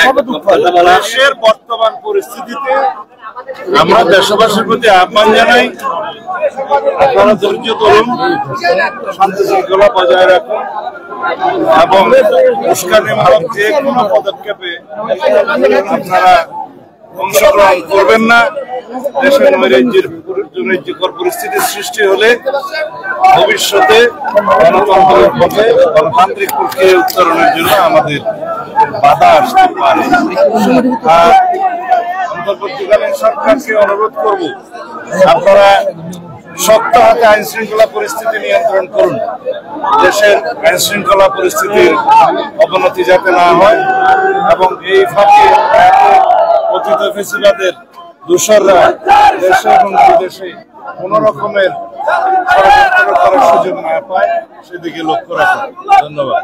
দেশের বর্তমান পরিস্থিতিতে আমরা দেশবাসীর প্রতি আহ্বান জানাই, আপনারা ধৈর্য ধরুন, শান্তি শৃঙ্খলা বজায় রাখুন এবং উস্কানিমূলক যে কোনো পদক্ষেপে আপনারা অংশগ্রহণ করবেন না। দেশের নৈরাজ্যকর পরিস্থিতির সৃষ্টি হলে ভবিষ্যতে গণতন্ত্রের পথে গণতান্ত্রিক প্রক্রিয়া উত্তরণের জন্য আমাদের বাধা আসতে পারে। আর অন্তর্বর্তীকালীন সরকারকে অনুরোধ করব, আপনারা শক্ত হাতে আইন শৃঙ্খলা পরিস্থিতি নিয়ন্ত্রণ করুন। দেশের আইন শৃঙ্খলা পরিস্থিতির অবনতি যাতে না হয় এবং এই ফাঁকে অতীত ফেসিবাদের দোসররা দেশে এবং বিদেশে কোন রকমের ষড়যন্ত্র করার সুযোগ না পায় সেদিকে লক্ষ্য রাখুন। ধন্যবাদ।